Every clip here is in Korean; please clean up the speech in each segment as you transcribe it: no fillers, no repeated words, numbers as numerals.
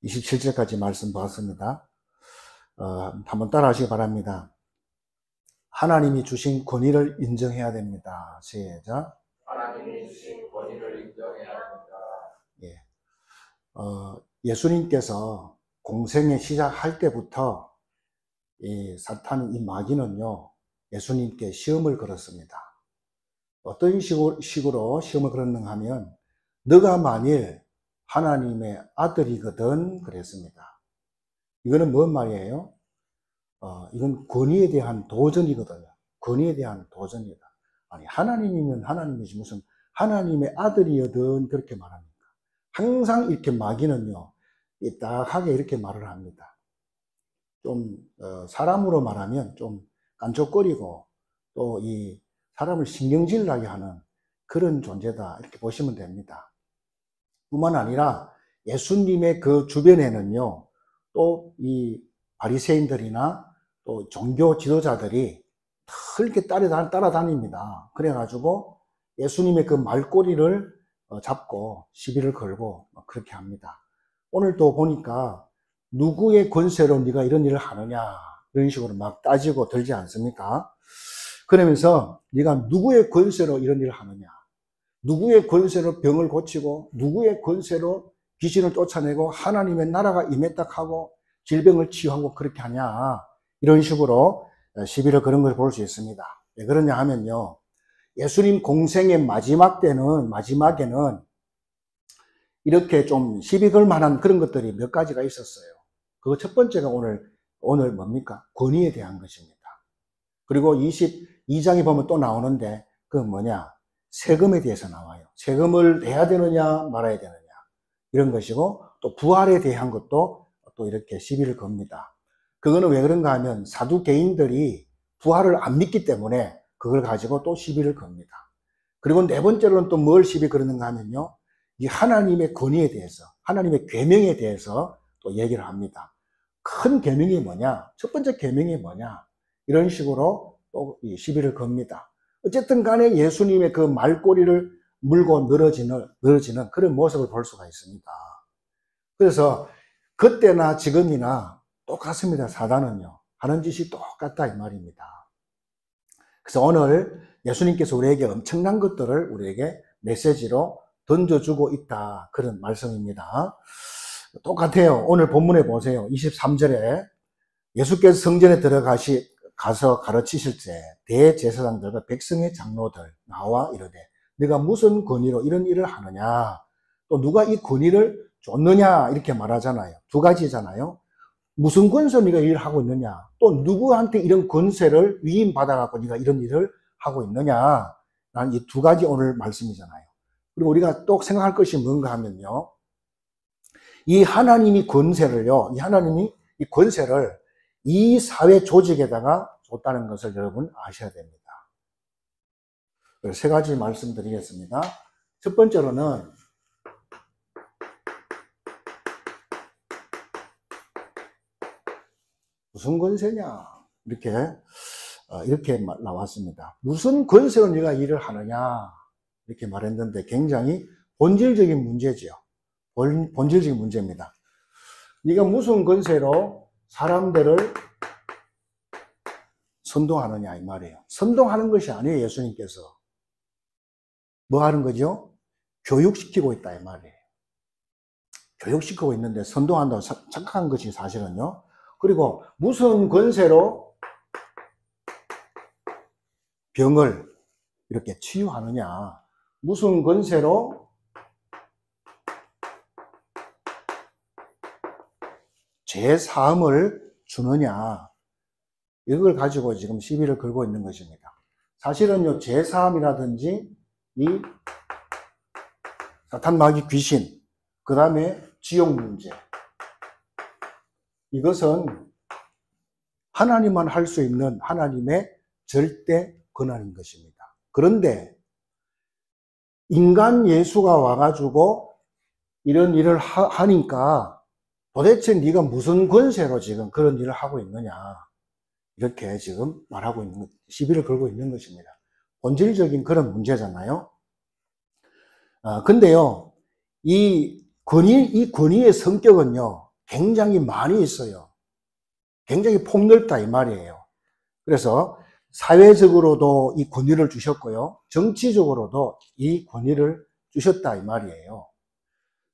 27절까지 말씀 보았습니다. 한번 따라 하시기 바랍니다. 하나님이 주신 권위를 인정해야 됩니다. 시작. 하나님이 주신 권위를 인정해야 합니다. 예. 예수님께서 공생에 시작할 때부터 이 사탄, 이 마귀는요, 예수님께 시험을 걸었습니다. 어떤 식으로 시험을 걸었는가 하면, 너가 만일 하나님의 아들이거든 그랬습니다. 이거는 뭔 말이에요? 이건 권위에 대한 도전이거든요. 권위에 대한 도전이다. 아니, 하나님이면 하나님이지 무슨 하나님의 아들이거든 그렇게 말합니까? 항상 이렇게 마귀는요, 딱하게 이렇게 말을 합니다. 좀 사람으로 말하면 좀 깐족거리고 또 이 사람을 신경질 나게 하는 그런 존재다 이렇게 보시면 됩니다. 뿐만 아니라 예수님의 그 주변에는요, 또 이 바리새인들이나 또 종교 지도자들이 이렇게 따라다닙니다. 그래가지고 예수님의 그 말꼬리를 잡고 시비를 걸고 그렇게 합니다. 오늘 또 보니까 누구의 권세로 네가 이런 일을 하느냐 이런 식으로 막 따지고 들지 않습니까? 그러면서 네가 누구의 권세로 이런 일을 하느냐, 누구의 권세로 병을 고치고 누구의 권세로 귀신을 쫓아내고 하나님의 나라가 임했다 하고 질병을 치유하고 그렇게 하냐, 이런 식으로 시비를 거는 걸 볼 수 있습니다. 왜 그러냐 하면요, 예수님 공생의 마지막에는 이렇게 좀 시비 걸 만한 그런 것들이 몇 가지가 있었어요. 그 첫 번째가 오늘 뭡니까? 권위에 대한 것입니다. 그리고 22장에 보면 또 나오는데 그 뭐냐? 세금에 대해서 나와요. 세금을 내야 되느냐 말아야 되느냐 이런 것이고, 또 부활에 대한 것도 또 이렇게 시비를 겁니다. 그거는 왜 그런가 하면 사두개인들이 부활을 안 믿기 때문에 그걸 가지고 또 시비를 겁니다. 그리고 네 번째로는 또 뭘 시비 거는가 하면요, 이 하나님의 권위에 대해서, 하나님의 계명에 대해서 또 얘기를 합니다. 큰 계명이 뭐냐? 첫 번째 계명이 뭐냐? 이런 식으로 또 시비를 겁니다. 어쨌든 간에 예수님의 그 말꼬리를 물고 늘어지는 그런 모습을 볼 수가 있습니다. 그래서 그때나 지금이나 똑같습니다. 사단은요, 하는 짓이 똑같다 이 말입니다. 그래서 오늘 예수님께서 우리에게 엄청난 것들을 우리에게 메시지로 던져주고 있다, 그런 말씀입니다. 똑같아요. 오늘 본문에 보세요. 23절에 예수께서 성전에 가서 가르치실 때 대제사장들과 백성의 장로들 나와 이르되 네가 무슨 권위로 이런 일을 하느냐, 또 누가 이 권위를 줬느냐 이렇게 말하잖아요. 두 가지잖아요. 무슨 권세로 네가 일을 하고 있느냐, 또 누구한테 이런 권세를 위임받아갖고 네가 이런 일을 하고 있느냐, 라는 이 두 가지 오늘 말씀이잖아요. 그리고 우리가 또 생각할 것이 뭔가 하면요, 이 하나님이 이 권세를 이 사회 조직에다가 줬다는 것을 여러분 아셔야 됩니다. 세 가지 말씀드리겠습니다. 첫 번째로는 무슨 권세냐 이렇게 나왔습니다. 무슨 권세로 네가 일을 하느냐 이렇게 말했는데 굉장히 본질적인 문제죠. 본질적인 문제입니다. 네가 무슨 권세로 사람들을 선동하느냐 이 말이에요. 선동하는 것이 아니에요. 예수님께서 뭐 하는 거죠? 교육시키고 있다 이 말이에요. 교육시키고 있는데 선동한다고 착각한 것이 사실은요. 그리고 무슨 권세로 병을 이렇게 치유하느냐, 무슨 권세로 죄 사함을 주느냐, 이걸 가지고 지금 시비를 걸고 있는 것입니다. 사실은요, 죄 사함이라든지 이 사탄 마귀 귀신, 그 다음에 지옥 문제, 이것은 하나님만 할 수 있는 하나님의 절대 권한인 것입니다. 그런데 인간 예수가 와가지고 이런 일을 하니까 도대체 네가 무슨 권세로 지금 그런 일을 하고 있느냐, 이렇게 지금 말하고 있는, 시비를 걸고 있는 것입니다. 본질적인 그런 문제잖아요. 근데요, 이 이 권위의 성격은요, 굉장히 많이 있어요. 굉장히 폭넓다 이 말이에요. 그래서 사회적으로도 이 권위를 주셨고요. 정치적으로도 이 권위를 주셨다 이 말이에요.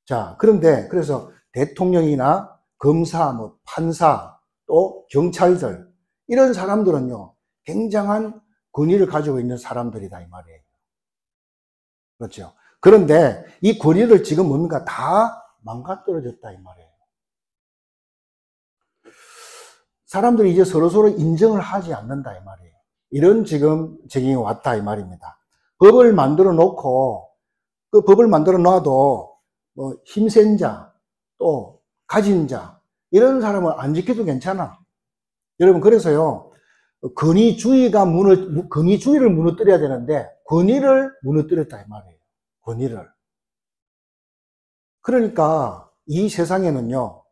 자, 그런데 그래서 대통령이나 검사, 뭐 판사, 또 경찰들 이런 사람들은요, 굉장한 권위를 가지고 있는 사람들이다 이 말이에요. 그렇죠. 그런데 이 권위를 지금 뭡니까? 다 망가뜨려졌다 이 말이에요. 사람들이 이제 서로서로 인정을 하지 않는다 이 말이에요. 이런 지금 적용이 왔다 이 말입니다. 법을 만들어 놓고 그 법을 만들어 놔도 뭐 힘센 자, 또 가진 자 이런 사람은 안 지켜도 괜찮아. 여러분 그래서요. 권위주의를 무너뜨려야 되는데 권위를 무너뜨렸다 이 말이에요. 권위를. 그러니까 이 세상에는요.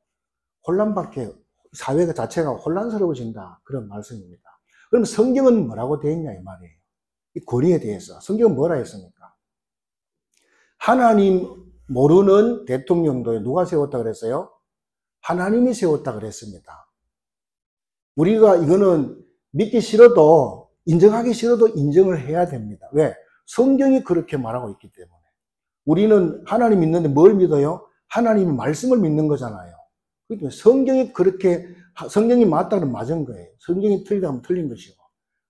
혼란밖에 사회가 자체가 혼란스러워진다. 그런 말씀입니다. 그럼 성경은 뭐라고 되어 있냐 이 말이에요. 이 권위에 대해서 성경은 뭐라 했습니까? 하나님 모르는 대통령도 누가 세웠다 그랬어요? 하나님이 세웠다 그랬습니다. 우리가 이거는 믿기 싫어도 인정하기 싫어도 인정을 해야 됩니다. 왜? 성경이 그렇게 말하고 있기 때문에. 우리는 하나님 믿는데 뭘 믿어요? 하나님의 말씀을 믿는 거잖아요. 성경이 맞다면 맞은 거예요. 성경이 틀리다면 틀린 것이고.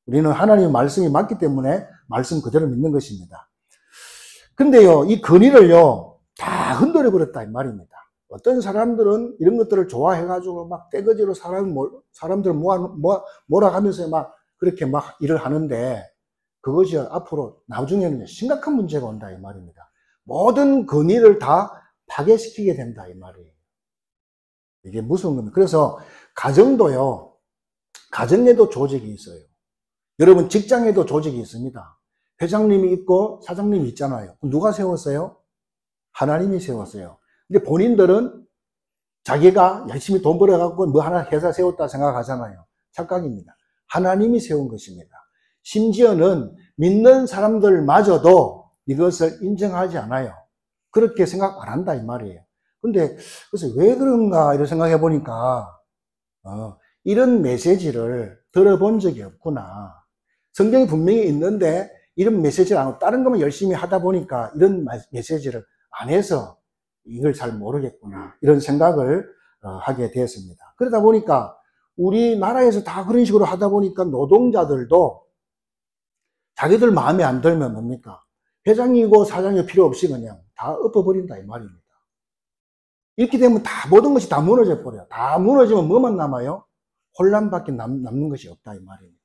우리는 하나님의 말씀이 맞기 때문에 말씀 그대로 믿는 것입니다. 근데요, 이 권위를요, 다 흔들어 버렸다, 이 말입니다. 어떤 사람들은 이런 것들을 좋아해가지고 막 떼거지로 사람들 몰아가면서 막 그렇게 막 일을 하는데 그것이 앞으로 나중에는 심각한 문제가 온다, 이 말입니다. 모든 권위를 다 파괴시키게 된다, 이 말이에요. 이게 무서운 겁니다. 그래서 가정도요, 가정에도 조직이 있어요. 여러분 직장에도 조직이 있습니다. 회장님이 있고 사장님이 있잖아요. 누가 세웠어요? 하나님이 세웠어요. 근데 본인들은 자기가 열심히 돈 벌어갖고 뭐 하나 회사 세웠다 생각하잖아요. 착각입니다. 하나님이 세운 것입니다. 심지어는 믿는 사람들마저도 이것을 인정하지 않아요. 그렇게 생각 안 한다 이 말이에요. 근데 그래서 왜 그런가 이런 생각해 보니까 이런 메시지를 들어본 적이 없구나. 성경이 분명히 있는데 이런 메시지를 안 하고 다른 것만 열심히 하다 보니까 이런 메시지를 안 해서 이걸 잘 모르겠구나. 이런 생각을 하게 되었습니다. 그러다 보니까 우리나라에서 다 그런 식으로 하다 보니까 노동자들도 자기들 마음에 안 들면 뭡니까? 회장이고 사장이 필요 없이 그냥 다 엎어버린다 이 말입니다. 이렇게 되면 다 모든 것이 다 무너져 버려요. 다 무너지면 뭐만 남아요? 혼란밖에 남는 것이 없다 이 말입니다.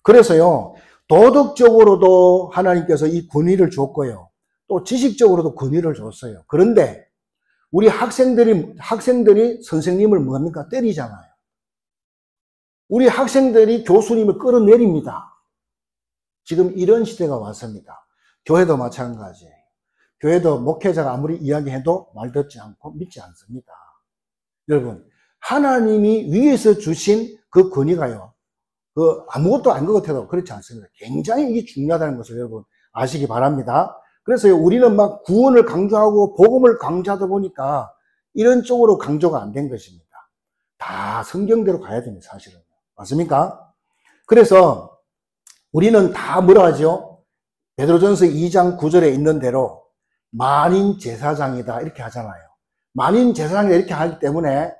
그래서요, 도덕적으로도 하나님께서 이 권위를 줬고요. 또 지식적으로도 권위를 줬어요. 그런데 우리 학생들이 선생님을 뭡니까? 때리잖아요. 우리 학생들이 교수님을 끌어내립니다. 지금 이런 시대가 왔습니다. 교회도 마찬가지예요. 교회도 목회자가 아무리 이야기해도 말 듣지 않고 믿지 않습니다. 여러분, 하나님이 위에서 주신 그 권위가요. 아무것도 아닌 것 같아도 그렇지 않습니다. 굉장히 이게 중요하다는 것을 여러분 아시기 바랍니다. 그래서 우리는 막 구원을 강조하고 복음을 강조하다 보니까 이런 쪽으로 강조가 안 된 것입니다. 다 성경대로 가야 됩니다, 사실은. 맞습니까? 그래서 우리는 다 뭐라 하죠? 베드로전서 2장 9절에 있는 대로 만인 제사장이다 이렇게 하잖아요. 만인 제사장이다 이렇게 하기 때문에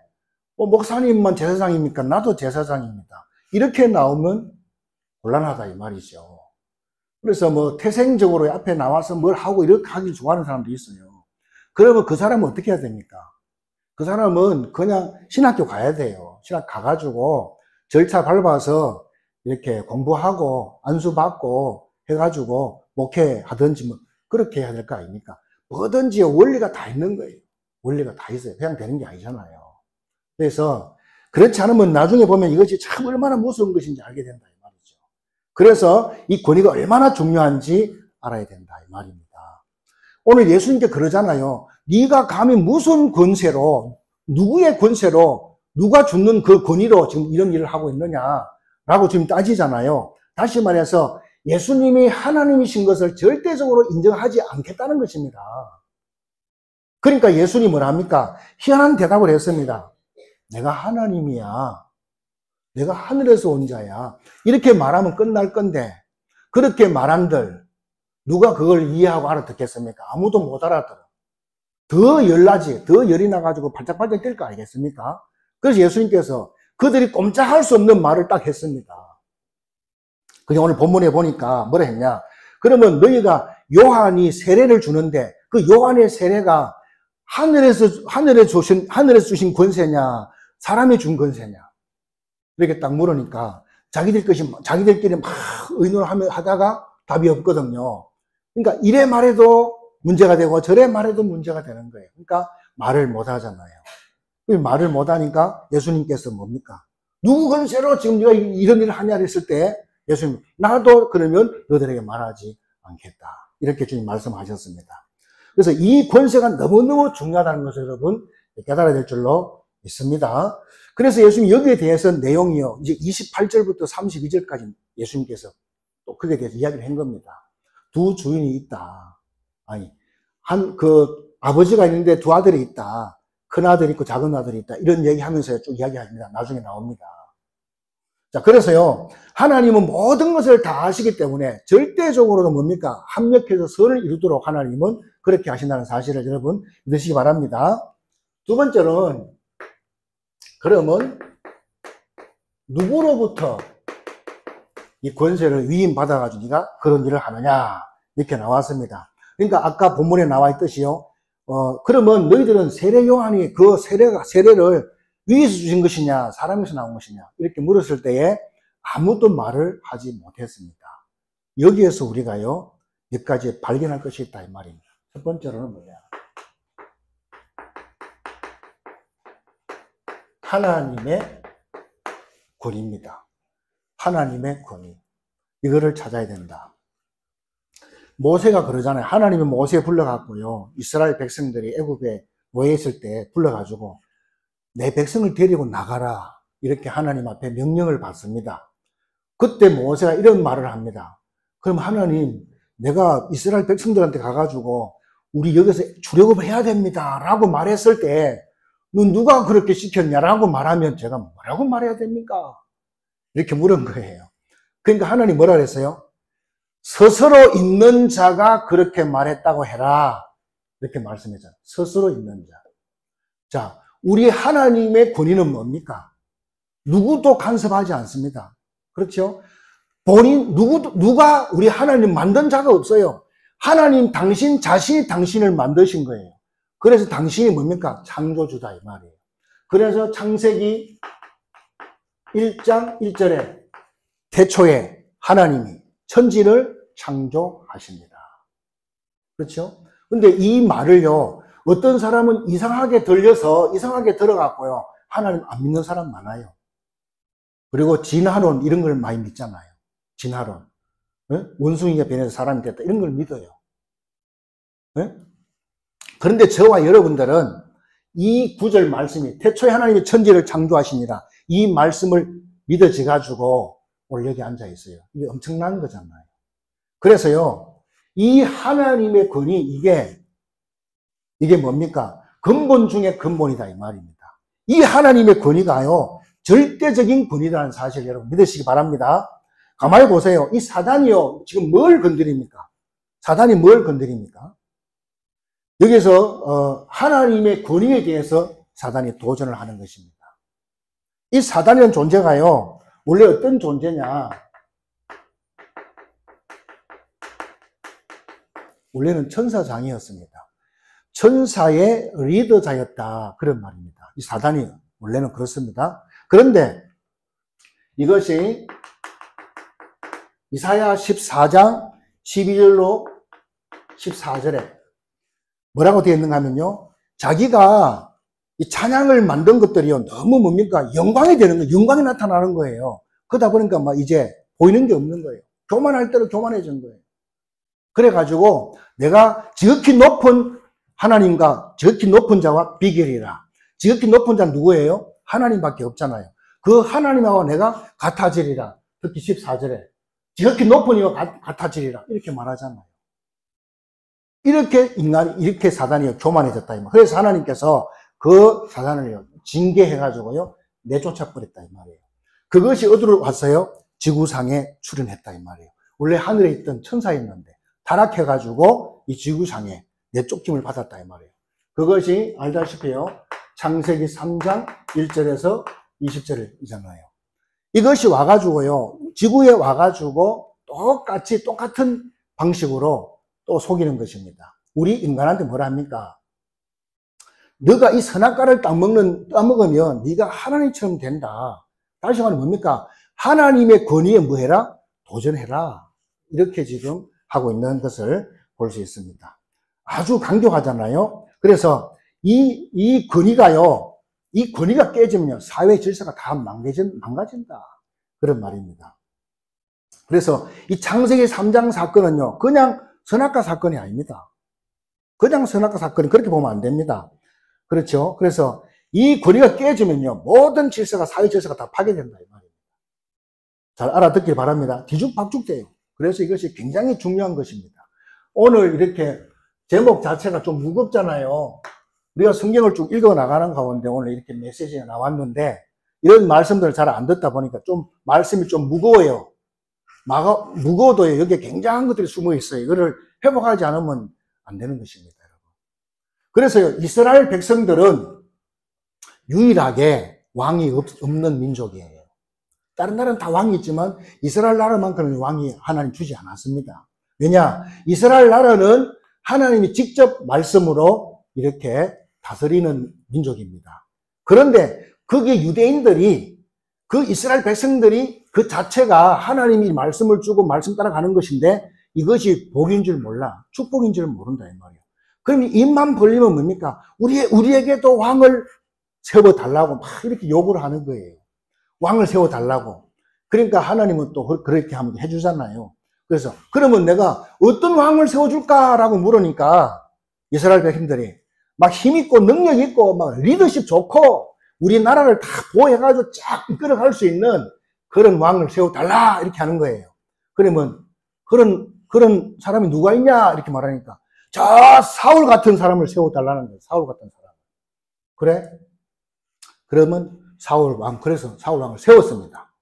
목사님만 제사장입니까? 나도 제사장입니다. 이렇게 나오면 곤란하다 이 말이죠. 그래서 뭐 태생적으로 앞에 나와서 뭘 하고 이렇게 하길 좋아하는 사람도 있어요. 그러면 그 사람은 어떻게 해야 됩니까? 그 사람은 그냥 신학교 가야 돼요. 신학 가가지고 절차 밟아서 이렇게 공부하고 안수받고 해가지고 목회하든지 뭐 그렇게 해야 될 거 아닙니까? 뭐든지 원리가 다 있는 거예요. 원리가 다 있어요. 그냥 되는 게 아니잖아요. 그래서 그렇지 않으면 나중에 보면 이것이 참 얼마나 무서운 것인지 알게 된다 이 말이죠. 그래서 이 권위가 얼마나 중요한지 알아야 된다 이 말입니다. 오늘 예수님께 그러잖아요. 네가 감히 무슨 권세로 누구의 권세로 누가 주는 그 권위로 지금 이런 일을 하고 있느냐라고 지금 따지잖아요. 다시 말해서 예수님이 하나님이신 것을 절대적으로 인정하지 않겠다는 것입니다. 그러니까 예수님이 뭐라 합니까? 희한한 대답을 했습니다. 내가 하나님이야. 내가 하늘에서 온 자야. 이렇게 말하면 끝날 건데 그렇게 말한들 누가 그걸 이해하고 알아듣겠습니까? 아무도 못 알아들어. 더 열나지, 더 열이 나가지고 발작발작 뛸 거 아니겠습니까? 그래서 예수님께서 그들이 꼼짝할 수 없는 말을 딱 했습니다. 그냥 오늘 본문에 보니까 뭐라 했냐? 그러면 너희가 요한이 세례를 주는데 그 요한의 세례가 하늘에서 주신 권세냐? 사람이 준 권세냐? 이렇게 딱 물으니까 자기들끼리 막 의논하다가 답이 없거든요. 그러니까 이래 말해도 문제가 되고 저래 말해도 문제가 되는 거예요. 그러니까 말을 못 하잖아요. 말을 못 하니까 예수님께서 뭡니까? 누구 권세로 지금 네가 이런 일을 하냐 했을 때 예수님, 나도 그러면 너희들에게 말하지 않겠다. 이렇게 주님 말씀하셨습니다. 그래서 이 권세가 너무너무 중요하다는 것을 여러분 깨달아야 될 줄로 믿습니다. 그래서 예수님 여기에 대해서 내용이요. 이제 28절부터 32절까지 예수님께서 또 그에 대해서 이야기를 한 겁니다. 두 주인이 있다. 아니, 아버지가 있는데 두 아들이 있다. 큰 아들이 있고 작은 아들이 있다. 이런 얘기 하면서 쭉 이야기합니다. 나중에 나옵니다. 자, 그래서요, 하나님은 모든 것을 다 아시기 때문에 절대적으로는 뭡니까? 합력해서 선을 이루도록 하나님은 그렇게 하신다는 사실을 여러분 믿으시기 바랍니다. 두 번째는, 그러면 누구로부터 이 권세를 위임받아가지고 네가 그런 일을 하느냐? 이렇게 나왔습니다. 그러니까 아까 본문에 나와 있듯이요, 그러면 너희들은 세례 요한이 그 세례를 위에서 주신 것이냐, 사람에서 나온 것이냐, 이렇게 물었을 때에 아무도 말을 하지 못했습니다. 여기에서 우리가요, 몇 가지 발견할 것이 있다, 이 말입니다. 첫 번째로는 뭐냐? 하나님의 권위입니다. 하나님의 권위. 이거를 찾아야 된다. 모세가 그러잖아요. 하나님이 모세 불러갖고요, 이스라엘 백성들이 애굽에 모여 있을 때 불러가지고 내 백성을 데리고 나가라. 이렇게 하나님 앞에 명령을 받습니다. 그때 모세가 이런 말을 합니다. 그럼 하나님, 내가 이스라엘 백성들한테 가가지고 우리 여기서 출애굽을 해야 됩니다. 라고 말했을 때 너 누가 그렇게 시켰냐라고 말하면 제가 뭐라고 말해야 됩니까? 이렇게 물은 거예요. 그러니까 하나님 뭐라 그랬어요? 스스로 있는 자가 그렇게 말했다고 해라. 이렇게 말씀했잖아요. 스스로 있는 자. 자, 우리 하나님의 권위는 뭡니까? 누구도 간섭하지 않습니다. 그렇죠? 누가 우리 하나님 만든 자가 없어요. 하나님 당신 자신이 당신을 만드신 거예요. 그래서 당신이 뭡니까? 창조주다 이 말이에요. 그래서 창세기 1장 1절에 태초에 하나님이 천지를 창조하십니다. 그렇죠? 근데 이 말을요, 어떤 사람은 이상하게 들려서 이상하게 들어갔고요, 하나님 안 믿는 사람 많아요. 그리고 진화론 이런 걸 많이 믿잖아요. 진화론. 네? 원숭이가 변해서 사람이 됐다 이런 걸 믿어요. 네? 그런데 저와 여러분들은 이 구절 말씀이 태초에 하나님이 천지를 창조하시니라 이 말씀을 믿어져 가지고 오늘 여기 앉아 있어요. 이게 엄청난 거잖아요. 그래서요, 이 하나님의 권위 이게 뭡니까? 근본 중에 근본이다 이 말입니다. 이 하나님의 권위가요, 절대적인 권위라는 사실 여러분 믿으시기 바랍니다. 가만히 보세요. 이 사단이요, 지금 뭘 건드립니까? 사단이 뭘 건드립니까? 여기서 하나님의 권위에 대해서 사단이 도전을 하는 것입니다. 이 사단이라는 존재가요, 원래 어떤 존재냐? 원래는 천사장이었습니다. 천사의 리더자였다. 그런 말입니다. 이 사단이 원래는 그렇습니다. 그런데 이것이 이사야 14장 12절로 14절에 뭐라고 되어 있는가 하면요, 자기가 이 찬양을 만든 것들이요, 너무 뭡니까? 영광이 되는 거예요. 영광이 나타나는 거예요. 그러다 보니까 막 이제 보이는 게 없는 거예요. 교만할 대로 교만해진 거예요. 그래가지고 내가 지극히 높은 하나님과 지극히 높은 자와 비결이라. 지극히 높은 자는 누구예요? 하나님밖에 없잖아요. 그 하나님하고 내가 같아지리라. 특히 14절에 지극히 높은 이와 같아지리라. 이렇게 말하잖아요. 이렇게 인간이, 이렇게 사단이 교만해졌다. 그래서 하나님께서 그 사단을 징계해가지고요, 내쫓아 버렸다. 이 말이에요. 그것이 어디로 왔어요? 지구상에 출현했다. 이 말이에요. 원래 하늘에 있던 천사였는데, 타락해가지고 이 지구상에 내쫓김을 받았다. 이 말이에요. 그것이 알다시피요, 창세기 3장 1절에서 20절이잖아요. 이것이 와가지고요, 지구에 와가지고 똑같은 방식으로 또 속이는 것입니다. 우리 인간한테 뭐라 합니까? 너가 이 선악과를 따먹으면 네가 하나님처럼 된다. 다시 말하면 뭡니까? 하나님의 권위에 뭐 해라? 도전해라. 이렇게 지금 하고 있는 것을 볼 수 있습니다. 아주 강력하잖아요. 그래서 이 권위가요, 이 권위가 깨지면 사회 질서가 다 망가진다. 그런 말입니다. 그래서 이 창세기 3장 사건은요, 그냥 선악과 사건이 아닙니다. 그냥 선악과 사건이 그렇게 보면 안 됩니다. 그렇죠? 그래서 이 권위가 깨지면요, 모든 질서가, 사회 질서가 다 파괴된다. 이 말입니다. 잘 알아듣길 바랍니다. 뒤죽박죽돼요. 그래서 이것이 굉장히 중요한 것입니다. 오늘 이렇게 제목 자체가 좀 무겁잖아요. 우리가 성경을 쭉 읽어 나가는 가운데 오늘 이렇게 메시지가 나왔는데, 이런 말씀들을 잘 안 듣다 보니까 좀 말씀이 좀 무거워요. 무거워도 여기에 굉장한 것들이 숨어 있어요. 이거를 회복하지 않으면 안 되는 것입니다, 여러분. 그래서 이스라엘 백성들은 유일하게 왕이 없는 민족이에요. 다른 나라는 다 왕이 있지만 이스라엘 나라만큼은 왕이 하나님 주지 않았습니다. 왜냐? 이스라엘 나라는 하나님이 직접 말씀으로 이렇게 다스리는 민족입니다. 그런데 그게 유대인들이, 그 이스라엘 백성들이 그 자체가 하나님이 말씀을 주고 말씀 따라가는 것인데 이것이 복인 줄 몰라. 축복인 줄 모른다 이 말이에요. 그럼 입만 벌리면 뭡니까? 우리에게도 왕을 세워달라고 막 이렇게 요구를 하는 거예요. 왕을 세워달라고. 그러니까 하나님은 또 그렇게 하면 해주잖아요. 그래서 그러면 내가 어떤 왕을 세워줄까라고 물으니까 이스라엘 백성들이 막 힘있고 능력있고 막 리더십 좋고 우리나라를 다 보호해가지고 쫙 이끌어갈 수 있는 그런 왕을 세워달라 이렇게 하는 거예요. 그러면 그런 사람이 누가 있냐 이렇게 말하니까 저 사울 같은 사람을 세워달라는 거예요. 사울 같은 사람. 그래? 그러면 그래서 사울 왕을 세웠습니다.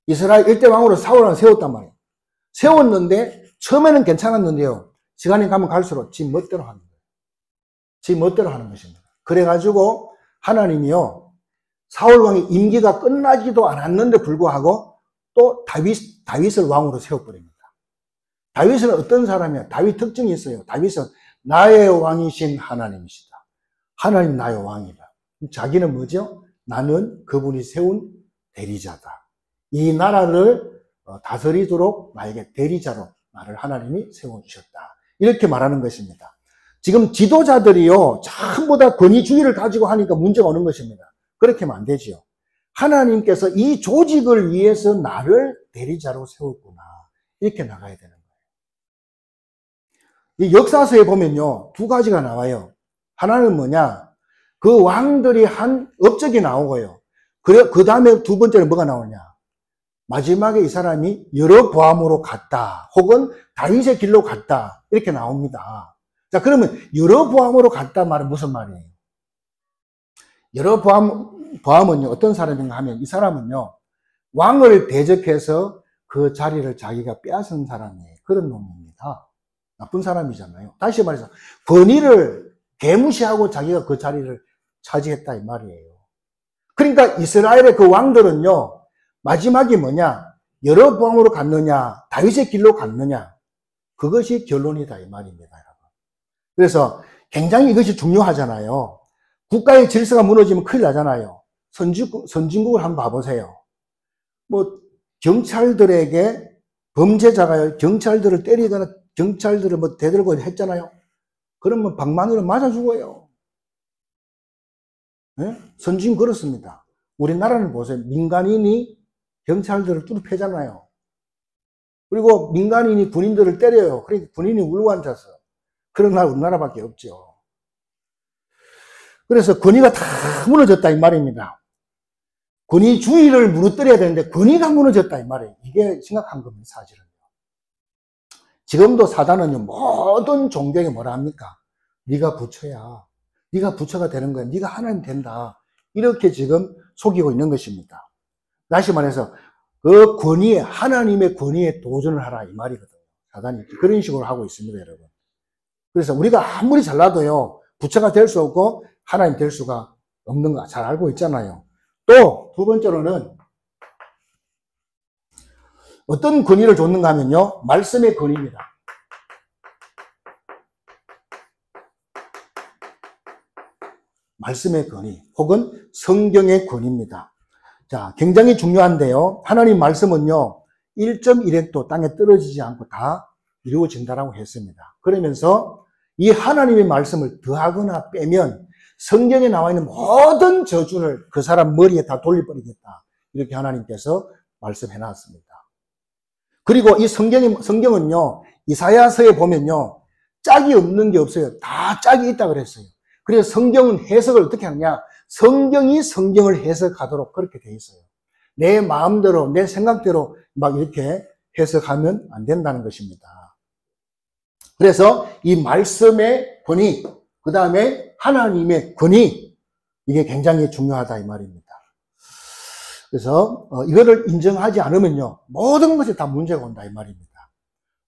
이스라엘 일대 왕으로 사울 왕을 세웠단 말이에요. 세웠는데 처음에는 괜찮았는데요. 시간이 가면 갈수록 지 멋대로 하는 거예요. 지 멋대로 하는 것입니다. 그래가지고 하나님이요, 사울 왕의 임기가 끝나지도 않았는데 불구하고 또 다윗을 왕으로 세워버립니다. 다윗은 어떤 사람이야? 다윗 특징이 있어요. 다윗은 나의 왕이신 하나님이시다. 하나님 나의 왕이다. 자기는 뭐죠? 나는 그분이 세운 대리자다. 이 나라를 다스리도록 나에게 대리자로 나를 하나님이 세워주셨다. 이렇게 말하는 것입니다. 지금 지도자들이요, 전부 다 권위주의를 가지고 하니까 문제가 오는 것입니다. 그렇게 하면 안 되지요. 하나님께서 이 조직을 위해서 나를 대리자로 세웠구나. 이렇게 나가야 되는 거예요. 이 역사서에 보면요, 두 가지가 나와요. 하나는 뭐냐? 그 왕들이 한 업적이 나오고요. 그 다음에 두 번째는 뭐가 나오냐? 마지막에 이 사람이 여로보암으로 갔다. 혹은 다윗의 길로 갔다. 이렇게 나옵니다. 자, 그러면 여로보암으로 갔다 말은 무슨 말이에요? 여로보암은요, 어떤 사람인가 하면 이 사람은요, 왕을 대적해서 그 자리를 자기가 빼앗은 사람이에요. 그런 놈입니다. 나쁜 사람이잖아요. 다시 말해서 권위를 개무시하고 자기가 그 자리를 차지했다 이 말이에요. 그러니까 이스라엘의 그 왕들은요, 마지막이 뭐냐? 여로보암으로 갔느냐, 다윗의 길로 갔느냐, 그것이 결론이다 이 말입니다, 여러분. 그래서 굉장히 이것이 중요하잖아요. 국가의 질서가 무너지면 큰일 나잖아요. 선진국을 한번 봐보세요. 뭐 경찰들에게 범죄자가요, 경찰들을 때리거나 경찰들을 뭐 대들고 했잖아요. 그러면 방망이로 맞아 죽어요. 네? 선진 그렇습니다. 우리나라는 보세요. 민간인이 경찰들을 뚜루 패잖아요. 그리고 민간인이 군인들을 때려요. 그러니까 군인이 울고 앉아서. 그런 나라 우리나라밖에 없죠. 그래서 권위가 다 무너졌다 이 말입니다. 권위주의를 무너뜨려야 되는데 권위가 무너졌다 이 말이에요. 이게 심각한 겁니다, 사실은. 지금도 사단은요, 모든 종교에 뭐라 합니까? 네가 부처야. 네가 부처가 되는 거야. 네가 하나님 된다. 이렇게 지금 속이고 있는 것입니다. 다시 말해서 그 권위에, 하나님의 권위에 도전을 하라 이 말이거든요. 사단이 그런 식으로 하고 있습니다, 여러분. 그래서 우리가 아무리 잘나도요, 부처가 될 수 없고 하나님 될 수가 없는 거 잘 알고 있잖아요. 또 두 번째로는 어떤 권위를 줬는가 하면요, 말씀의 권위입니다. 말씀의 권위 혹은 성경의 권위입니다. 자, 굉장히 중요한데요. 하나님 말씀은요, 1.1핵도 땅에 떨어지지 않고 다 이루어진다라고 했습니다. 그러면서 이 하나님의 말씀을 더하거나 빼면 성경에 나와 있는 모든 저주를 그 사람 머리에 다 돌려버리겠다. 이렇게 하나님께서 말씀해 놨습니다. 그리고 이 성경은요, 이사야서에 보면요, 짝이 없는 게 없어요. 다 짝이 있다 그랬어요. 그래서 성경은 해석을 어떻게 하느냐? 성경이 성경을 해석하도록 그렇게 돼 있어요. 내 마음대로, 내 생각대로 막 이렇게 해석하면 안 된다는 것입니다. 그래서 이 말씀의 권위, 그 다음에 하나님의 권위, 이게 굉장히 중요하다 이 말입니다. 그래서 이거를 인정하지 않으면요, 모든 것에 다 문제가 온다 이 말입니다.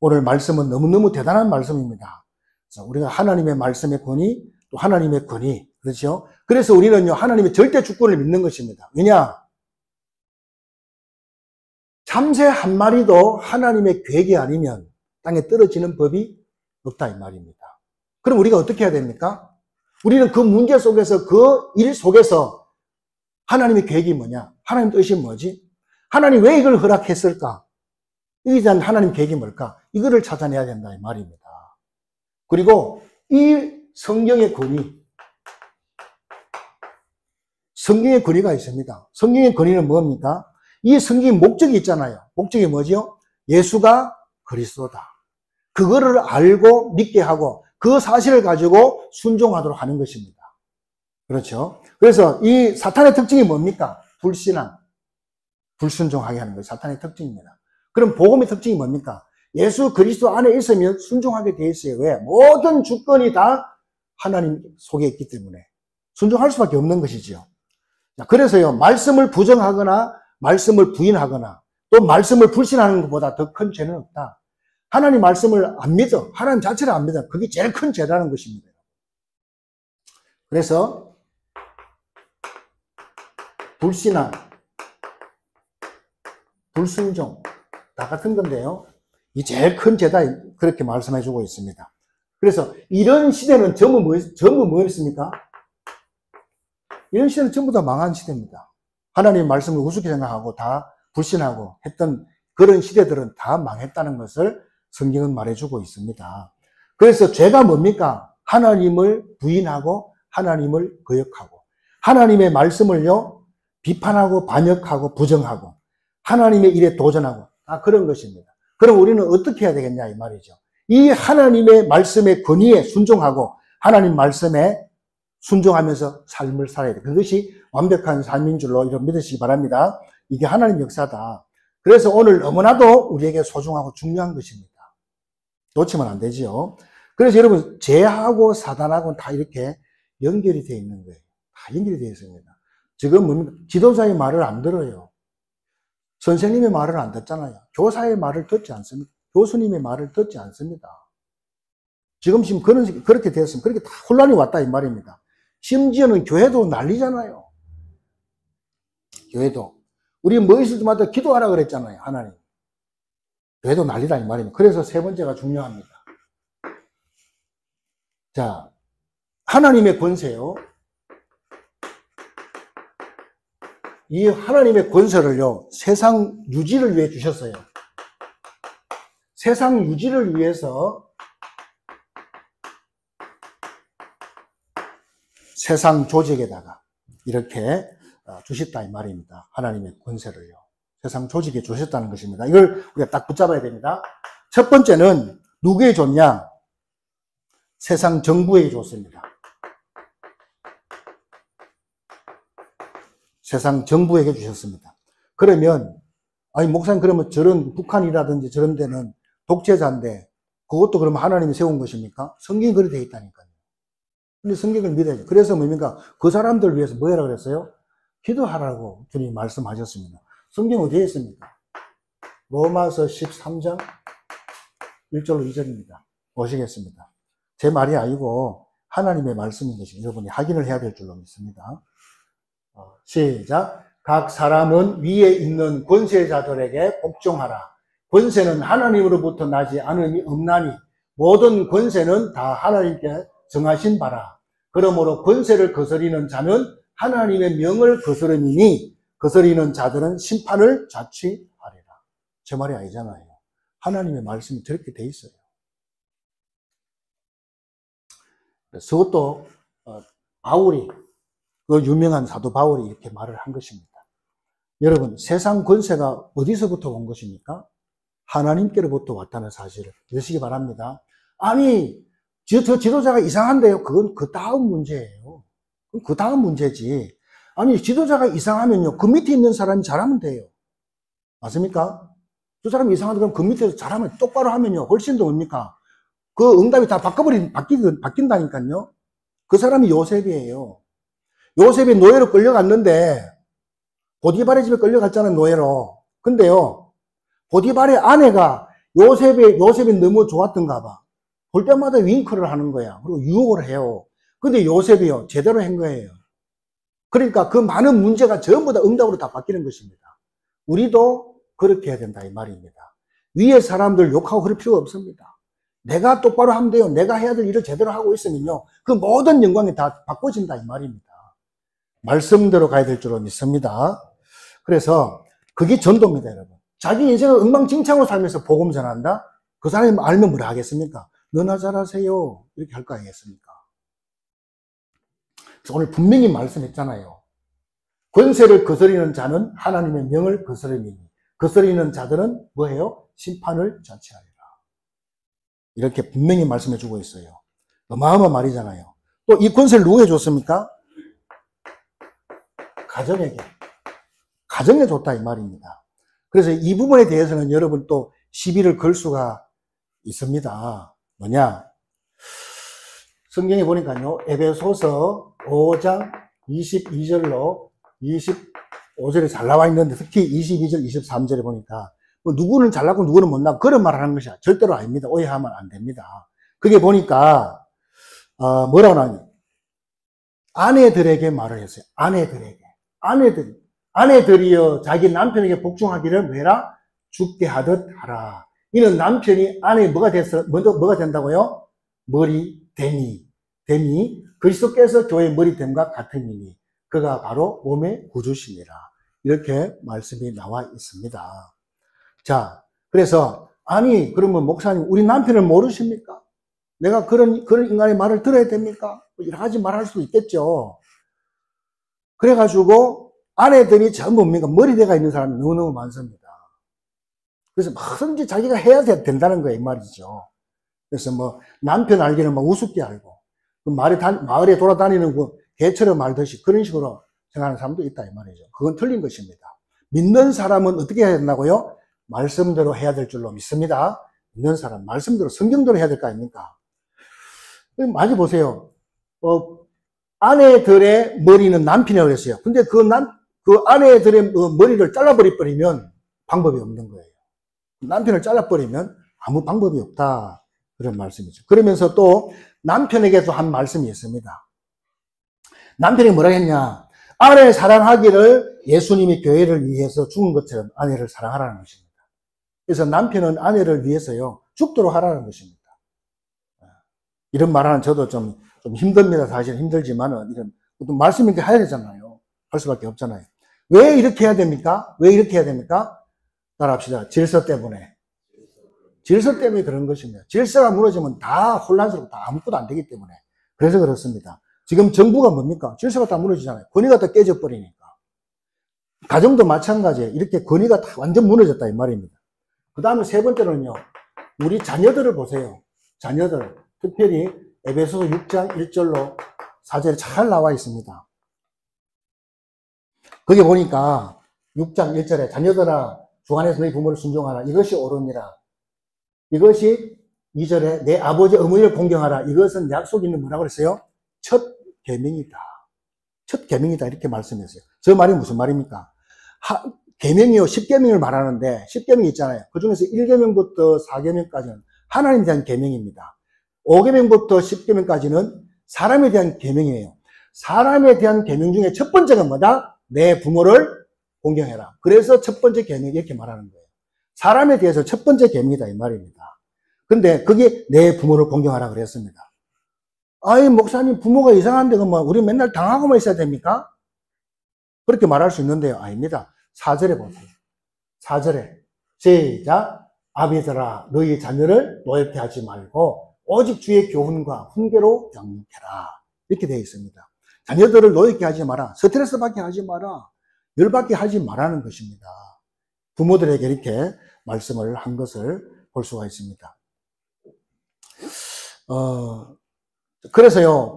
오늘 말씀은 너무너무 대단한 말씀입니다. 그래서 우리가 하나님의 말씀의 권위, 또 하나님의 권위, 그렇죠? 그래서 우리는요, 하나님의 절대 주권을 믿는 것입니다. 왜냐? 참새 한 마리도 하나님의 계획이 아니면 땅에 떨어지는 법이 없다 이 말입니다. 그럼 우리가 어떻게 해야 됩니까? 우리는 그 문제 속에서, 그 일 속에서 하나님의 계획이 뭐냐? 하나님 뜻이 뭐지? 하나님 왜 이걸 허락했을까? 이에 대한 하나님 계획이 뭘까? 이거를 찾아내야 된다 이 말입니다. 그리고 이 성경의 권위, 성경의 권위가 있습니다. 성경의 권위는 뭡니까? 이 성경의 목적이 있잖아요. 목적이 뭐죠? 예수가 그리스도다. 그거를 알고 믿게 하고 그 사실을 가지고 순종하도록 하는 것입니다. 그렇죠? 그래서 이 사탄의 특징이 뭡니까? 불신앙, 불순종하게 하는 것이 사탄의 특징입니다. 그럼 복음의 특징이 뭡니까? 예수 그리스도 안에 있으면 순종하게 돼 있어요. 왜? 모든 주권이 다 하나님 속에 있기 때문에 순종할 수밖에 없는 것이지요. 그래서요, 말씀을 부정하거나 말씀을 부인하거나 또 말씀을 불신하는 것보다 더 큰 죄는 없다. 하나님 말씀을 안 믿어, 하나님 자체를 안 믿어, 그게 제일 큰 죄라는 것입니다. 그래서 불신앙, 불순종 다 같은 건데요, 이 제일 큰 죄다 그렇게 말씀해 주고 있습니다. 그래서 이런 시대는 전부 뭐였습니까? 이런 시대는 전부 다 망한 시대입니다. 하나님의 말씀을 우습게 생각하고 다 불신하고 했던 그런 시대들은 다 망했다는 것을 성경은 말해주고 있습니다. 그래서 죄가 뭡니까? 하나님을 부인하고 하나님을 거역하고 하나님의 말씀을요, 비판하고 반역하고 부정하고 하나님의 일에 도전하고 다 그런 것입니다. 그럼 우리는 어떻게 해야 되겠냐 이 말이죠. 이 하나님의 말씀의 권위에 순종하고 하나님 말씀에 순종하면서 삶을 살아야 돼. 그것이 완벽한 삶인 줄로 이런 믿으시기 바랍니다. 이게 하나님 역사다. 그래서 오늘 너무나도 우리에게 소중하고 중요한 것입니다. 놓치면 안 되지요. 그래서 여러분, 죄하고 사단하고는 다 이렇게 연결이 되어 있는 거예요. 다 연결이 되어 있습니다. 지금 뭡니까? 지도자의 말을 안 들어요. 선생님의 말을 안 듣잖아요. 교사의 말을 듣지 않습니다. 교수님의 말을 듣지 않습니다. 지금 그렇게 되었으면 그렇게 다 혼란이 왔다 이 말입니다. 심지어는 교회도 난리잖아요. 교회도. 우리 뭐 있을 때마다 기도하라 그랬잖아요. 하나님. 교회도 난리다 이 말입니다. 그래서 세 번째가 중요합니다. 자, 하나님의 권세요. 이 하나님의 권세를요, 세상 유지를 위해 주셨어요. 세상 유지를 위해서 세상 조직에다가 이렇게 주셨다 이 말입니다. 하나님의 권세를요. 세상 조직에 주셨다는 것입니다. 이걸 우리가 딱 붙잡아야 됩니다. 첫 번째는 누구에게 줬냐? 세상 정부에게 줬습니다. 세상 정부에게 주셨습니다. 그러면, 아니, 목사님, 그러면 저런 북한이라든지 저런 데는 독재자인데 그것도 그럼 하나님이 세운 것입니까? 성경이 그렇게 되어 있다니까요. 근데 성경을 믿어야죠. 그래서 뭡니까? 그 사람들 위해서 뭐 하라고 그랬어요? 기도하라고 주님이 말씀하셨습니다. 성경 어디에 있습니까? 로마서 13장 1절로 2절입니다. 보시겠습니다. 제 말이 아니고 하나님의 말씀인 것이 여러분이 확인을 해야 될 줄로 믿습니다. 시작. 각 사람은 위에 있는 권세자들에게 복종하라. 권세는 하나님으로부터 나지 않음이 없나니 모든 권세는 다 하나님께 정하신 바라. 그러므로 권세를 거스리는 자는 하나님의 명을 거스르니 거스리는 자들은 심판을 자취하리라. 제 말이 아니잖아요. 하나님의 말씀이 저렇게 돼 있어요. 그래서 그것도 바울이, 그 유명한 사도 바울이 이렇게 말을 한 것입니다. 여러분, 세상 권세가 어디서부터 온 것입니까? 하나님께로부터 왔다는 사실을 믿으시기 바랍니다. 아니, 저 지도자가 이상한데요. 그건 그 다음 문제예요. 그 다음 문제지. 아니, 지도자가 이상하면요, 그 밑에 있는 사람이 잘하면 돼요. 맞습니까? 저 사람이 이상하다 그러면 그 밑에서 잘하면, 똑바로 하면요, 훨씬 더 뭡니까? 그 응답이 다 바뀐다니까요. 그 사람이 요셉이에요. 요셉이 노예로 끌려갔는데, 보디발의 집에 끌려갔잖아요, 노예로. 근데요, 보디발의 아내가 요셉이 너무 좋았던가 봐. 볼 때마다 윙크를 하는 거야. 그리고 유혹을 해요. 근데 요셉이요, 제대로 한 거예요. 그러니까 그 많은 문제가 전부 다 응답으로 다 바뀌는 것입니다. 우리도 그렇게 해야 된다, 이 말입니다. 위에 사람들 욕하고 그럴 필요가 없습니다. 내가 똑바로 하면 돼요. 내가 해야 될 일을 제대로 하고 있으면요, 그 모든 영광이 다 바꿔진다, 이 말입니다. 말씀대로 가야 될 줄로 믿습니다. 그래서 그게 전도입니다, 여러분. 자기 인생을 엉망진창으로 살면서 복음 전한다? 그 사람이 알면 뭐라 하겠습니까? 너나 잘하세요. 이렇게 할 거 아니겠습니까? 그래서 오늘 분명히 말씀했잖아요. 권세를 거스리는 자는 하나님의 명을 거스르니 거스리는 자들은 뭐예요? 심판을 자취하리라. 이렇게 분명히 말씀해 주고 있어요. 어마어마한 말이잖아요. 또 이 권세를 누구에 줬습니까? 가정에 줬다, 이 말입니다. 그래서 이 부분에 대해서는 여러분 또 시비를 걸 수가 있습니다. 뭐냐? 성경에 보니까요, 에베소서 5장 22절로 25절에 잘 나와 있는데, 특히 22절, 23절에 보니까 뭐 누구는 잘나고 누구는 못나고 그런 말을 하는 것이 절대로 아닙니다. 오해하면 안 됩니다. 그게 보니까 뭐라고 나오냐? 아내들에게 말을 했어요. 아내들이여 자기 남편에게 복종하기를 왜라? 죽게 하듯 하라. 이는 남편이 아내의 뭐가 된다고요? 됨이 그리스도께서 교회의 머리됨과 같으니 그가 바로 몸의 구주시니라. 이렇게 말씀이 나와 있습니다. 자, 그래서 아니, 그러면 목사님, 우리 남편을 모르십니까? 내가 그런 인간의 말을 들어야 됩니까? 여러 가지 말할 수도 있겠죠. 그래가지고 아내들이 전부 뭡니까? 머리대가 있는 사람이 너무너무 많습니다. 그래서 뭐든지 자기가 해야 된다는 거예요, 이 말이죠. 그래서 뭐 남편 알기는 막 우습게 알고, 마을에 돌아다니는 그 개처럼 알듯이 그런 식으로 생각하는 사람도 있다, 이 말이죠. 그건 틀린 것입니다. 믿는 사람은 어떻게 해야 된다고요? 말씀대로 해야 될 줄로 믿습니다. 믿는 사람, 말씀대로, 성경대로 해야 될 거 아닙니까? 많이 보세요. 아내들의 머리는 남편이라고 그랬어요. 근데 그 아내들의 머리를 잘라버리면 방법이 없는 거예요. 남편을 잘라버리면 아무 방법이 없다. 그런 말씀이죠. 그러면서 또 남편에게도 한 말씀이 있습니다. 남편이 뭐라 했냐? 아내 사랑하기를 예수님이 교회를 위해서 죽은 것처럼 아내를 사랑하라는 것입니다. 그래서 남편은 아내를 위해서요, 죽도록 하라는 것입니다. 이런 말하는 저도 좀 힘듭니다. 사실 힘들지만은, 이런, 말씀 있게 해야 되잖아요. 할 수밖에 없잖아요. 왜 이렇게 해야 됩니까? 따라합시다. 질서 때문에 그런 것입니다. 질서가 무너지면 다 혼란스럽고 다 아무것도 안 되기 때문에. 그래서 그렇습니다. 지금 정부가 뭡니까? 질서가 다 무너지잖아요. 권위가 다 깨져버리니까. 가정도 마찬가지예요. 이렇게 권위가 다 완전 무너졌다, 이 말입니다. 그 다음에 세 번째로는요, 우리 자녀들을 보세요. 자녀들. 특별히 에베소서 6장 1절로 4절에 잘 나와 있습니다. 거기 보니까 6장 1절에 자녀들아 주 안에서 너희 부모를 순종하라. 이것이 옳으니라. 이것이 2절에 내 아버지 어머니를 공경하라. 이것은 약속이 있는 뭐라고 그랬어요? 첫 계명이다. 첫 계명이다. 이렇게 말씀했어요. 저 말이 무슨 말입니까? 계명이요. 10계명을 말하는데 10계명이 있잖아요. 그 중에서 1계명부터 4계명까지는 하나님에 대한 계명입니다. 5계명부터 10계명까지는 사람에 대한 계명이에요. 사람에 대한 계명 중에 첫 번째가 뭐다? 내 부모를 공경해라. 그래서 첫 번째 계명이 이렇게 말하는 거예요. 사람에 대해서 첫 번째 계명이다 이 말입니다. 근데 그게 내 부모를 공경하라 그랬습니다. 아이 목사님 부모가 이상한데 그뭐 우리 맨날 당하고만 있어야 됩니까? 그렇게 말할 수 있는데요. 아닙니다. 4절에 보세요. 4절에 시작. 아비들아 너희 자녀를 노엽게 하지 말고 오직 주의 교훈과 훈계로 양육해라. 이렇게 되어 있습니다. 자녀들을 노엽게 하지 마라. 스트레스 받게 하지 마라. 열받게 하지 말라는 것입니다. 부모들에게 이렇게 말씀을 한 것을 볼 수가 있습니다. 그래서요,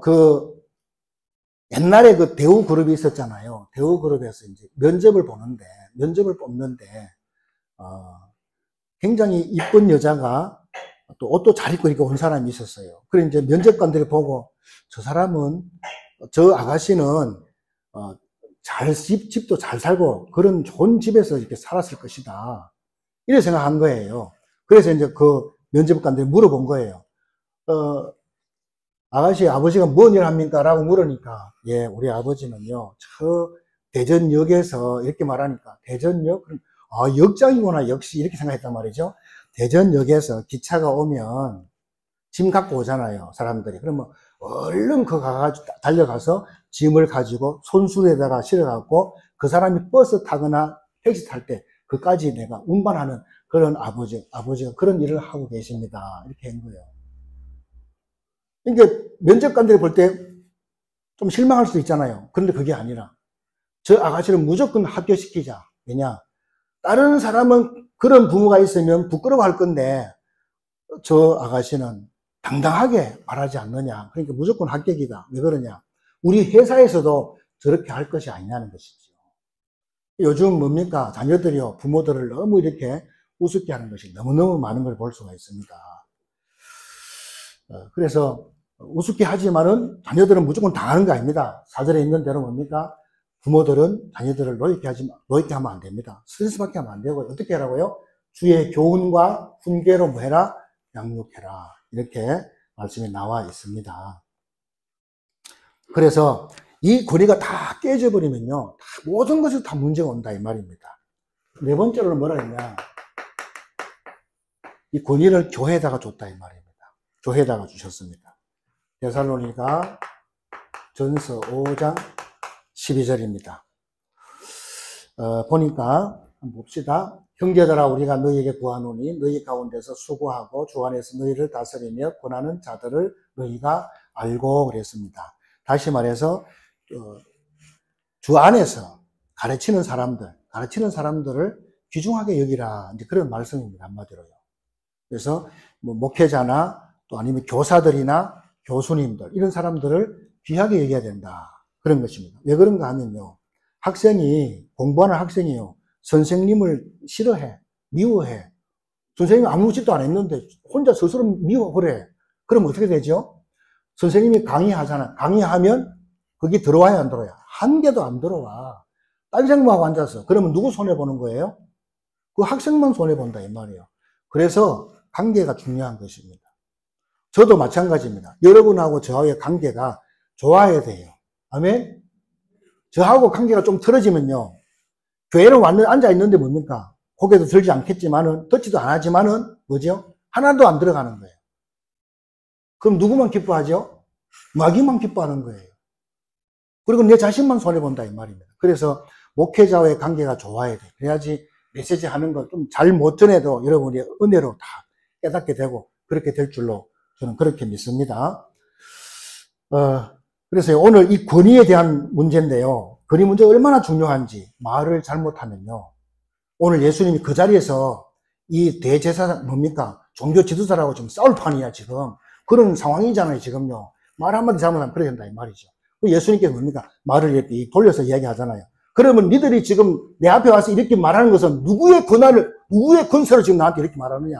옛날에 그 대우 그룹이 있었잖아요. 대우 그룹에서 이제 면접을 뽑는데, 굉장히 이쁜 여자가 또 옷도 잘 입고 이렇게 온 사람이 있었어요. 그래 이제 면접관들이 보고 저 아가씨는, 집도 잘 살고 그런 좋은 집에서 이렇게 살았을 것이다. 이렇게 생각한 거예요. 그래서 이제 그 면접관들이 물어본 거예요. 아가씨 아버지가 뭔 일 합니까? 라고 물으니까 예, 우리 아버지는요 저 대전역에서 이렇게 말하니까 대전역? 역장이구나 역시 이렇게 생각했단 말이죠. 대전역에서 기차가 오면 짐 갖고 오잖아요 사람들이. 그러면 얼른 달려가서 짐을 가지고 손수레에다가 실어갖고 그 사람이 버스 타거나 택시 탈 때 그까지 내가 운반하는 그런 아버지가 그런 일을 하고 계십니다. 이렇게 한 거예요. 그러니까 면접관들이 볼 때 좀 실망할 수도 있잖아요. 그런데 그게 아니라 저 아가씨를 무조건 합격시키자. 왜냐? 다른 사람은 그런 부모가 있으면 부끄러워할 건데 저 아가씨는 당당하게 말하지 않느냐. 그러니까 무조건 합격이다. 왜 그러냐? 우리 회사에서도 저렇게 할 것이 아니냐는 것이죠. 요즘 뭡니까? 자녀들이요. 부모들을 너무 이렇게 우습게 하는 것이 너무너무 많은 걸 볼 수가 있습니다. 그래서 우습게 하지만은 자녀들은 무조건 당하는 거 아닙니다. 4절에 있는 대로 뭡니까? 부모들은 자녀들을 노엽게 하면 안 됩니다. 스트레스 받게 하면 안 되고 어떻게 하라고요? 주의 교훈과 훈계로 뭐 해라? 양육해라. 이렇게 말씀이 나와 있습니다. 그래서 이 권위가 다 깨져버리면요. 모든 것에 다 문제가 온다 이 말입니다. 네 번째로는 뭐라 했냐? 이 권위를 교회에다가 줬다 이 말입니다. 교회에다가 주셨습니다. 데살로니가 전서 5장 12절입니다. 보니까 한번 봅시다. 형제들아 우리가 너희에게 구하노니 너희 가운데서 수고하고 주 안에서 너희를 다스리며 권하는 자들을 너희가 알고 그랬습니다. 다시 말해서 주 안에서 가르치는 사람들을 귀중하게 여기라. 이제 그런 말씀입니다. 한마디로요. 그래서 뭐 목회자나 또 아니면 교사들이나 교수님들 이런 사람들을 귀하게 여겨야 된다. 그런 것입니다. 왜 그런가 하면요. 공부하는 학생이요. 선생님을 싫어해. 미워해. 선생님이 아무 짓도 안 했는데 혼자 스스로 미워 그래. 그럼 어떻게 되죠? 선생님이 강의하잖아. 강의하면 그게 들어와야 안 들어와요? 한 개도 안 들어와. 딴 생각하고 앉아서. 그러면 누구 손해보는 거예요? 그 학생만 손해본다 이 말이에요. 그래서 관계가 중요한 것입니다. 저도 마찬가지입니다. 여러분하고 저하고의 관계가 좋아야 돼요. 아멘? 저하고 관계가 좀 틀어지면요. 교회는 완전히 앉아있는데 뭡니까? 고개도 들지 않겠지만은, 듣지도 안 하지만은, 뭐죠? 하나도 안 들어가는 거예요. 그럼 누구만 기뻐하죠? 마귀만 기뻐하는 거예요. 그리고 내 자신만 손해본다 이 말입니다. 그래서 목회자와의 관계가 좋아야 돼. 그래야지 메시지 하는 거 좀 잘 못 전해도 여러분이 은혜로 다 깨닫게 되고 그렇게 될 줄로 저는 그렇게 믿습니다. 그래서 오늘 이 권위에 대한 문제인데요. 권위 문제가 얼마나 중요한지 말을 잘못하면요. 오늘 예수님이 그 자리에서 이 대제사장 뭡니까? 종교 지도자라고 지금 싸울 판이야 지금. 그런 상황이잖아요 지금요. 말 한마디 잘못하면 그래야 된다 이 말이죠. 예수님께서 뭡니까? 말을 이렇게 돌려서 이야기하잖아요. 그러면 니들이 지금 내 앞에 와서 이렇게 말하는 것은 누구의 권한을, 누구의 권세로 지금 나한테 이렇게 말하느냐.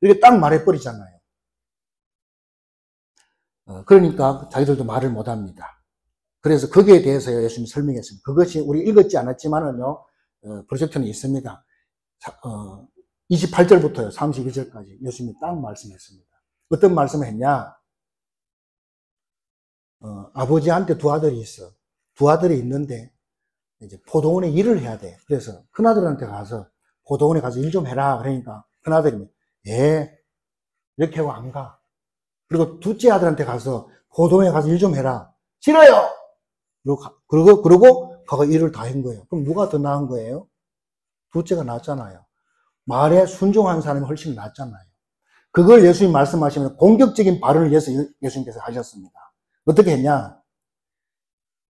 이렇게 딱 말해버리잖아요. 그러니까 자기들도 말을 못합니다. 그래서 거기에 대해서 예수님이 설명했습니다. 그것이 우리 읽었지 않았지만은요, 프로젝트는 있습니다. 28절부터요, 32절까지 예수님이 딱 말씀했습니다. 어떤 말씀을 했냐? 아버지한테 두 아들이 있어. 두 아들이 있는데, 이제 포도원에 일을 해야 돼. 그래서 큰아들한테 가서 포도원에 가서 일 좀 해라. 그러니까 큰아들이, 예, 이렇게 하고 안 가. 그리고 둘째 아들한테 가서 포도원에 가서 일 좀 해라. 싫어요! 그러고 가서 일을 다 한 거예요. 그럼 누가 더 나은 거예요? 둘째가 낫잖아요. 말에 순종한 사람이 훨씬 낫잖아요. 그걸 예수님 말씀하시면 공격적인 발언을 예수님께서 하셨습니다. 어떻게 했냐?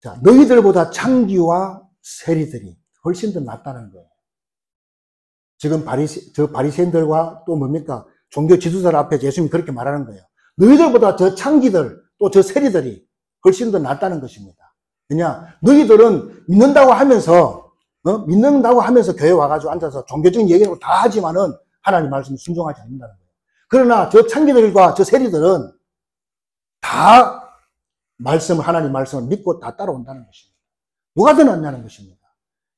자, 너희들보다 창기와 세리들이 훨씬 더 낫다는 거예요. 지금 바리새인들과 또 뭡니까? 종교 지도자들 앞에 예수님이 그렇게 말하는 거예요. 너희들보다 저 창기들, 또 저 세리들이 훨씬 더 낫다는 것입니다. 왜냐? 너희들은 믿는다고 하면서 교회 와가지고 앉아서 종교적인 얘기를 다 하지만은 하나님 말씀에 순종하지 않는다는 거예요. 그러나 저 창기들과 저 세리들은 다 하나님 말씀을 믿고 다 따라온다는 것입니다. 누가 더 낫냐는 것입니다.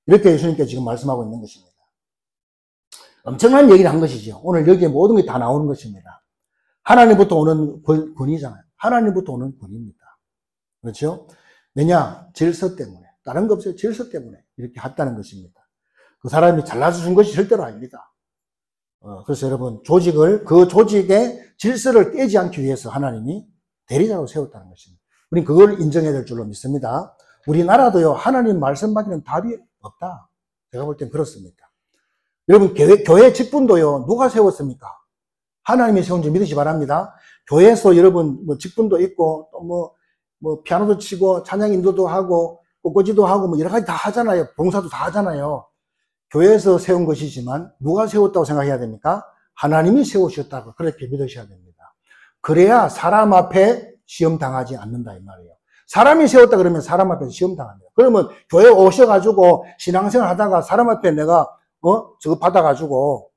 이렇게 예수님께 지금 말씀하고 있는 것입니다. 엄청난 얘기를 한 것이죠. 오늘 여기에 모든 게 다 나오는 것입니다. 하나님부터 오는 권위잖아요. 하나님부터 오는 권위입니다. 그렇죠? 왜냐? 질서 때문에. 다른 거 없어요. 질서 때문에 이렇게 했다는 것입니다. 그 사람이 잘나서 준 것이 절대로 아닙니다. 그래서 여러분, 그 조직의 질서를 깨지 않기 위해서 하나님이 대리자로 세웠다는 것입니다. 우리는 그걸 인정해야 될 줄로 믿습니다. 우리나라도요, 하나님 말씀 밖에는 답이 없다. 제가 볼 땐 그렇습니다. 여러분, 교회 직분도요, 누가 세웠습니까? 하나님이 세운 줄 믿으시 바랍니다. 교회에서 여러분, 직분도 있고, 또 피아노도 치고, 찬양 인도도 하고, 꽃꽂이도 하고, 여러 가지 다 하잖아요. 봉사도 다 하잖아요. 교회에서 세운 것이지만, 누가 세웠다고 생각해야 됩니까? 하나님이 세우셨다고 그렇게 믿으셔야 됩니다. 그래야 사람 앞에 시험 당하지 않는다, 이 말이에요. 사람이 세웠다 그러면 사람 앞에서 시험 당합니다. 그러면 교회 오셔가지고 신앙생활 하다가 사람 앞에 내가, 저거 받아가지고,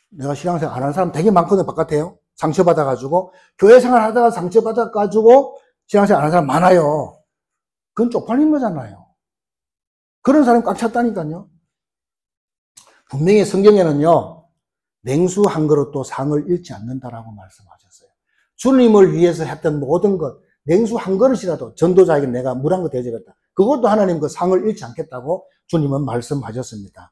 내가 신앙생활 안 하는 사람 되게 많거든요, 바깥에요. 상처받아가지고. 교회 생활 하다가 상처받아가지고 신앙생활 안 하는 사람 많아요. 그건 쪽팔린 거잖아요. 그런 사람이 꽉 찼다니까요. 분명히 성경에는요, 냉수 한 그릇도 상을 잃지 않는다라고 말씀하셨어요. 주님을 위해서 했던 모든 것, 냉수 한 그릇이라도 전도자에게 내가 물 한 거 대접했다. 그것도 하나님 그 상을 잃지 않겠다고 주님은 말씀하셨습니다.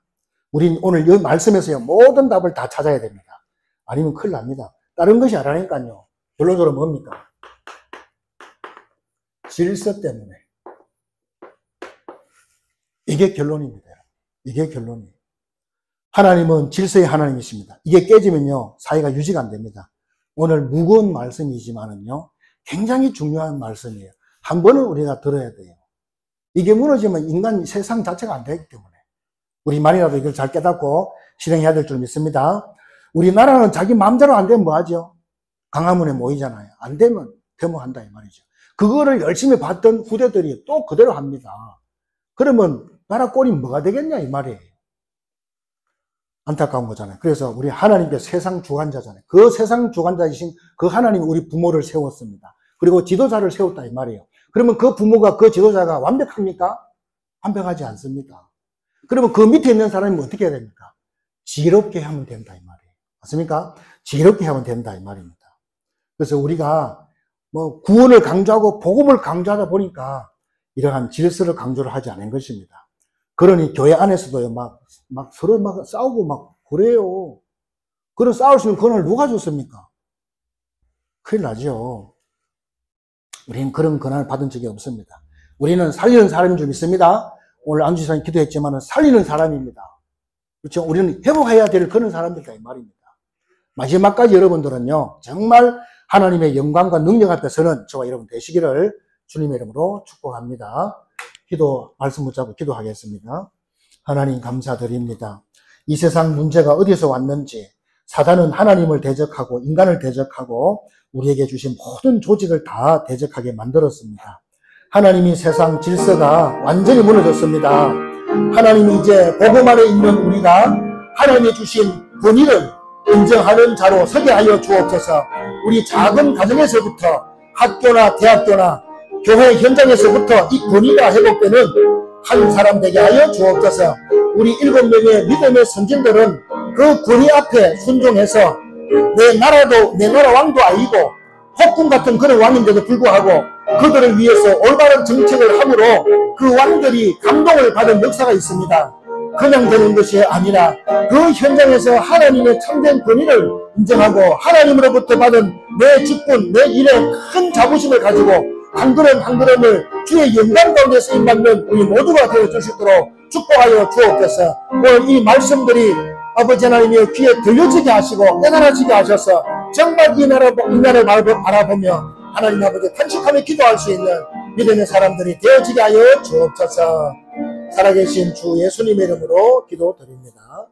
우린 오늘 이 말씀에서요, 모든 답을 다 찾아야 됩니다. 아니면 큰일 납니다. 다른 것이 아니라니까요. 결론적으로 뭡니까? 질서 때문에. 이게 결론입니다. 이게 결론이에요. 하나님은 질서의 하나님이십니다. 이게 깨지면요, 사회가 유지가 안 됩니다. 오늘 무거운 말씀이지만은요, 굉장히 중요한 말씀이에요. 한 번은 우리가 들어야 돼요. 이게 무너지면 인간 세상 자체가 안 되기 때문에 우리만이라도 이걸 잘 깨닫고 실행해야 될 줄 믿습니다. 우리나라는 자기 마음대로 안 되면 뭐 하죠? 광화문에 모이잖아요. 안 되면 데모한다 이 말이죠. 그거를 열심히 봤던 후대들이 또 그대로 합니다. 그러면 나라 꼴이 뭐가 되겠냐 이 말이에요. 안타까운 거잖아요. 그래서 우리 하나님께 세상 주관자잖아요. 그 세상 주관자이신 그 하나님이 우리 부모를 세웠습니다. 그리고 지도자를 세웠다 이 말이에요. 그러면 그 부모가, 그 지도자가 완벽합니까? 완벽하지 않습니다. 그러면 그 밑에 있는 사람이 어떻게 해야 됩니까? 지혜롭게 하면 된다 이 말이에요. 맞습니까? 지혜롭게 하면 된다 이 말입니다. 그래서 우리가 구원을 강조하고 복음을 강조하다 보니까 이러한 질서를 강조를 하지 않은 것입니다. 그러니 교회 안에서도요, 서로 싸우고 그래요. 그런 싸울 수 있는 권한을 누가 줬습니까? 큰일 나죠. 우리는 그런 권한을 받은 적이 없습니다. 우리는 살리는 사람인 줄 믿습니다. 오늘 안주사님 기도했지만 살리는 사람입니다. 그렇죠? 우리는 회복해야 될 그런 사람들이다 이 말입니다. 마지막까지 여러분들은요, 정말 하나님의 영광과 능력 앞에서는 저와 여러분 되시기를 주님의 이름으로 축복합니다. 말씀 붙잡고 기도하겠습니다. 하나님 감사드립니다. 이 세상 문제가 어디서 왔는지 사단은 하나님을 대적하고 인간을 대적하고 우리에게 주신 모든 조직을 다 대적하게 만들었습니다. 하나님이 세상 질서가 완전히 무너졌습니다. 하나님이 이제 복음 안에 있는 우리가 하나님이 주신 권위를 인정하는 자로 서게 하여 주옵소서. 우리 작은 가정에서부터 학교나 대학교나 교회 현장에서부터 이 권위가 회복되는 한 사람 되게 하여 주옵소서. 우리 7명의 믿음의 선진들은 그 권위 앞에 순종해서 내 나라도 내 나라 왕도 아니고 폭군 같은 그런 왕인데도 불구하고 그들을 위해서 올바른 정책을 함으로 그 왕들이 감동을 받은 역사가 있습니다. 그냥 되는 것이 아니라 그 현장에서 하나님의 참된 권위를 인정하고 하나님으로부터 받은 내 직분, 내 일에 큰 자부심을 가지고 한 걸음 한 걸음을 주의 영광 가운데 쓰임받는 우리 모두가 되어줄 수 있도록 축복하여 주옵소서. 오늘 이 말씀들이 아버지 하나님의 귀에 들려지게 하시고 깨달아지게 하셔서 정말 이 나라를 바라보며 하나님 아버지 탄식하며 기도할 수 있는 믿음의 사람들이 되어지게 하여 주옵소서. 살아계신 주 예수님의 이름으로 기도드립니다.